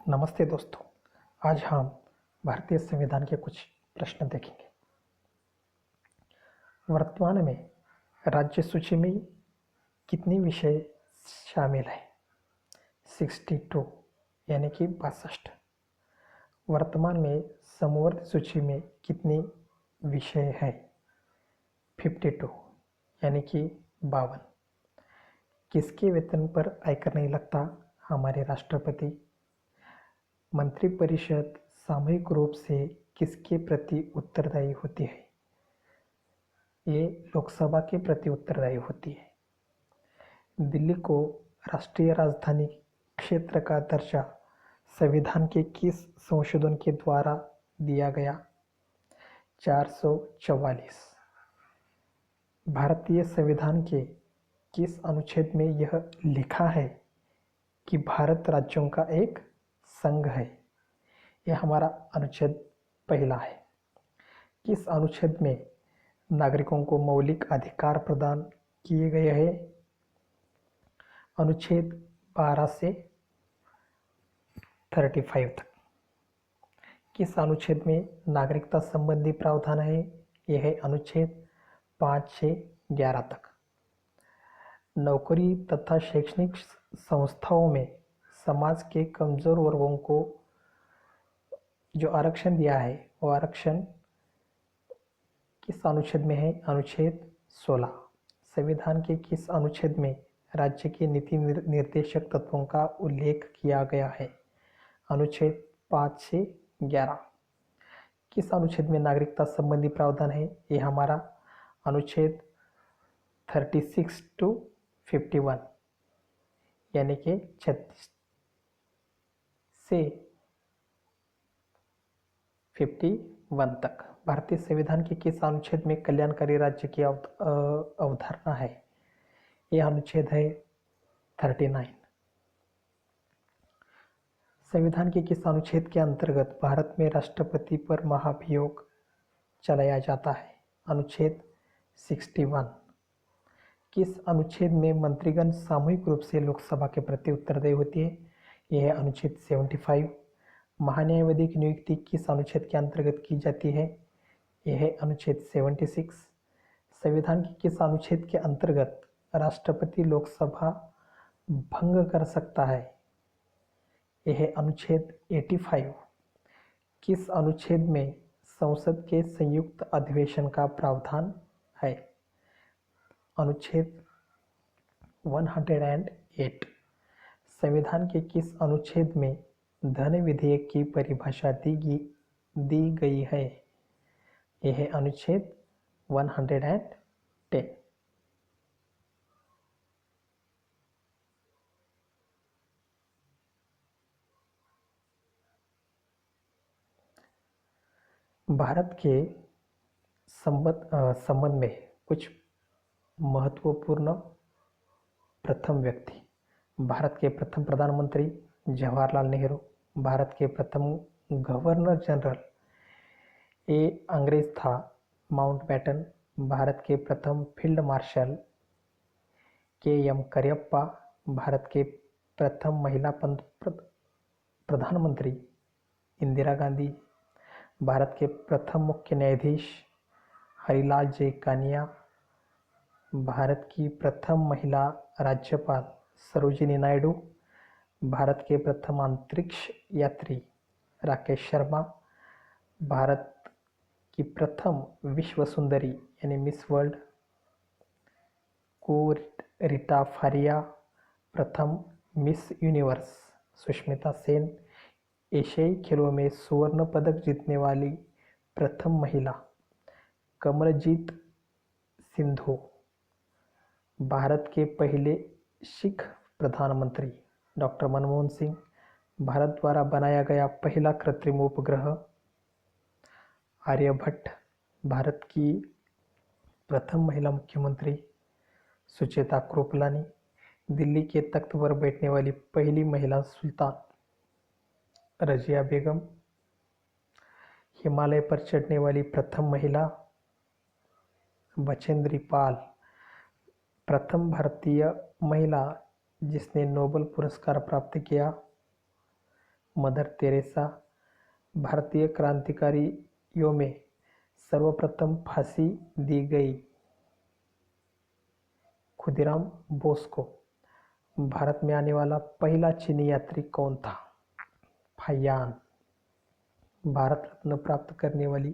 नमस्ते दोस्तों। आज हम भारतीय संविधान के कुछ प्रश्न देखेंगे। वर्तमान में राज्य सूची में कितने विषय शामिल हैं? 62 यानी कि 62। वर्तमान में समवर्ती सूची में कितने विषय हैं? 52 यानी कि 52। किसके वेतन पर आयकर नहीं लगता? हमारे राष्ट्रपति। मंत्रिपरिषद सामूहिक रूप से किसके प्रति उत्तरदायी होती है? ये लोकसभा के प्रति उत्तरदायी होती है। दिल्ली को राष्ट्रीय राजधानी क्षेत्र का दर्जा संविधान के किस संशोधन के द्वारा दिया गया? 444। भारतीय संविधान के किस अनुच्छेद में यह लिखा है कि भारत राज्यों का एक संघ है? यह हमारा अनुच्छेद पहला है। किस अनुच्छेद में नागरिकों को मौलिक अधिकार प्रदान किए गए हैं? अनुच्छेद 12 से 35 तक। किस अनुच्छेद में नागरिकता संबंधी प्रावधान है? यह है अनुच्छेद 5 से 11 तक। नौकरी तथा शैक्षणिक संस्थाओं में समाज के कमजोर वर्गों को जो आरक्षण दिया है वो आरक्षण किस अनुच्छेद में है? अनुच्छेद 16। संविधान के किस अनुच्छेद में राज्य के नीति निर्देशक तत्वों का उल्लेख किया गया है? अनुच्छेद 5 से 11। किस अनुच्छेद में नागरिकता संबंधी प्रावधान है? ये हमारा अनुच्छेद 36 to 51 यानी कि 36 से 51 तक। भारतीय संविधान के किस अनुच्छेद में कल्याणकारी राज्य की अवधारणा है? यह अनुच्छेद है 39। संविधान के किस अनुच्छेद के अंतर्गत भारत में राष्ट्रपति पर महाभियोग चलाया जाता है? अनुच्छेद 61। किस अनुच्छेद में मंत्रीगण सामूहिक रूप से लोकसभा के प्रति उत्तरदायी होती है? यह है अनुच्छेद 75। महान्यायवादी की नियुक्ति किस अनुच्छेद के अंतर्गत की जाती है? यह है अनुच्छेद 76। संविधान के किस अनुच्छेद के अंतर्गत राष्ट्रपति लोकसभा भंग कर सकता है? यह है अनुच्छेद 85। किस अनुच्छेद में संसद के संयुक्त अधिवेशन का प्रावधान है? अनुच्छेद 108। संविधान के किस अनुच्छेद में धन विधेयक की परिभाषा दी गई है? यह है अनुच्छेद 110। भारत के संबंध में कुछ महत्वपूर्ण प्रथम व्यक्ति। भारत के प्रथम प्रधानमंत्री जवाहरलाल नेहरू। भारत के प्रथम गवर्नर जनरल अंग्रेज था माउंटबेटन। भारत के प्रथम field marshal KM. Cariappa. Bharat के प्रथम महिला प्रधानमंत्री इंदिरा गांधी। भारत के प्रथम मुख्य न्यायाधीश हरिलाल जे कानिया। भारत की प्रथम महिला राज्यपाल सरोजिनी नायडू। भारत के प्रथम अंतरिक्ष यात्री राकेश शर्मा। भारत की प्रथम विश्व सुंदरी यानी मिस वर्ल्ड को रीटा फारिया। प्रथम मिस यूनिवर्स सुष्मिता सेन। एशियाई खेलों में स्वर्ण पदक जीतने वाली प्रथम महिला कमरजीत सिंधु। भारत के पहले सिख प्रधानमंत्री डॉक्टर मनमोहन सिंह। भारत द्वारा बनाया गया पहला कृत्रिम उपग्रह आर्यभट्ट। भारत की प्रथम महिला मुख्यमंत्री सुचेता कृपलानी। दिल्ली के तख्त पर बैठने वाली पहली महिला सुल्तान रजिया बेगम। हिमालय पर चढ़ने वाली प्रथम महिला बचेंद्री पाल। प्रथम भारतीय महिला जिसने नोबेल पुरस्कार प्राप्त किया मदर तेरेसा भारतीय क्रांतिकारियों में सर्वप्रथम फांसी दी गई। खुदीराम बोस को भारत में आने वाला पहला चीनी यात्री कौन था? फाहियान। भारत रत्न प्राप्त करने वाली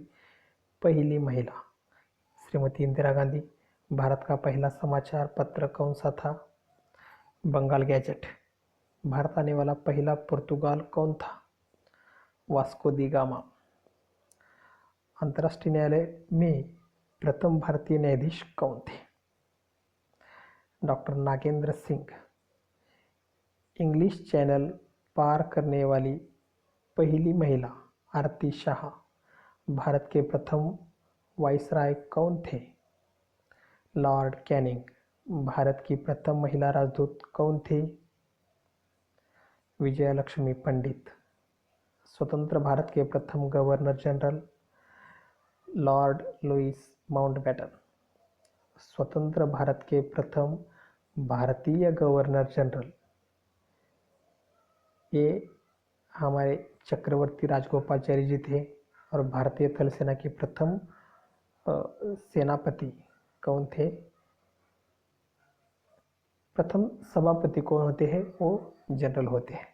पहली महिला श्रीमती इंदिरा गांधी। भारत का पहला समाचार पत्र कौन सा था? बंगाल गैजेट। भारत आने वाला पहला पुर्तगाल कौन था? Vasco da Gama. अंतर्राष्ट्रीय न्यायालय में प्रथम भारतीय न्यायाधीश कौन थे? Doctor Nagendra Singh. English Channel पार करने वाली पहली महिला आरती शाह। भारत के प्रथम वाइसराय कौन थे? Lord Canning. भारत की प्रथम महिला राजदूत कौन थी? विजयलक्ष्मी पंडित। स्वतंत्र भारत के प्रथम governor general Lord Louis Mountbatten. स्वतंत्र भारत के प्रथम भारतीय गवर्नर जनरल, ये हमारे चक्रवर्ती राजगोपालचारी जी थे। और भारतीय थल सेना के प्रथम सेनापति कौन थे? प्रथम सभापति कौन होते हैं? वो जनरल होते हैं।